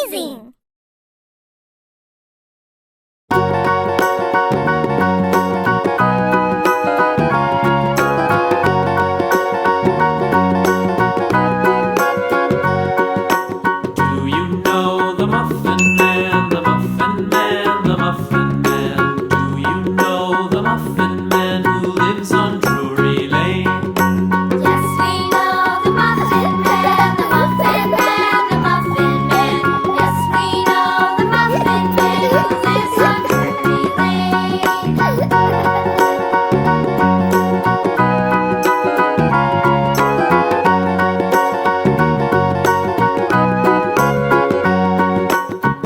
amazing! Do you know the Muffin Man, the Muffin Man, the Muffin Man? Do you know the Muffin Man who lives on Drury Lane? Yes, we know the Muffin Man, the Muffin Man, the Muffin Man. Yes, we know the Muffin Man who lives on Drury Lane.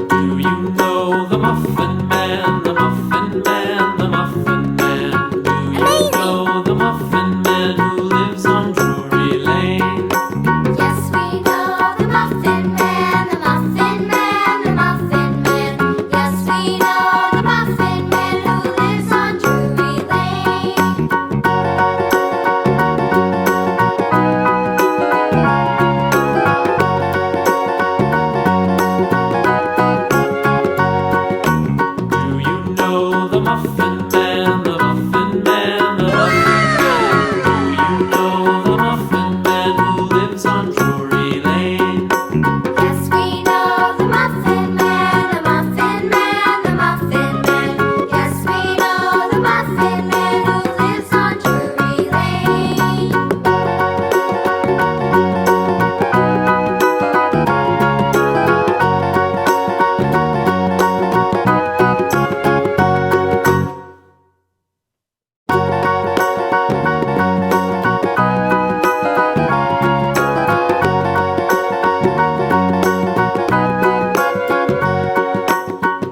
Do you know the Muffin Man, the Muffin Man, the Muffin Man? Do you know the Muffin Man who lives on Drury Lane? Yes, we know the Muffin Man, the Muffin Man, the Muffin Man. Yes, we know the Muffin Man who lives on Drury Lane. Do you know the Muffin Man, the Muffin Man, the Muffin Man? Do you know the Muffin Man who lives on Drury Lane? Yes, we know the Muffin Man, the Muffin Man, the Muffin Man. Yes, we know the Muffin Man who lives on Drury Lane.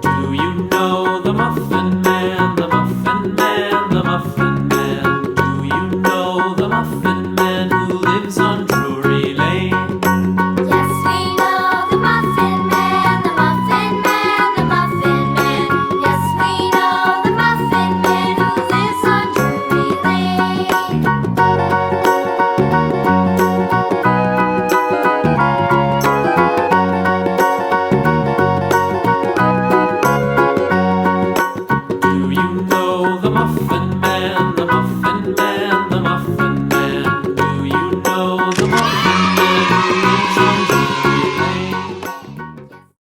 Do you know the Muffin Man, the Muffin Man, the Muffin Man? Do you know the Muffin Man who lives on Drury Lane? Yes, we know the Muffin Man, the Muffin Man, the Muffin Man. Yes, we know the Muffin Man who lives on Drury Lane. Do you know the Muffin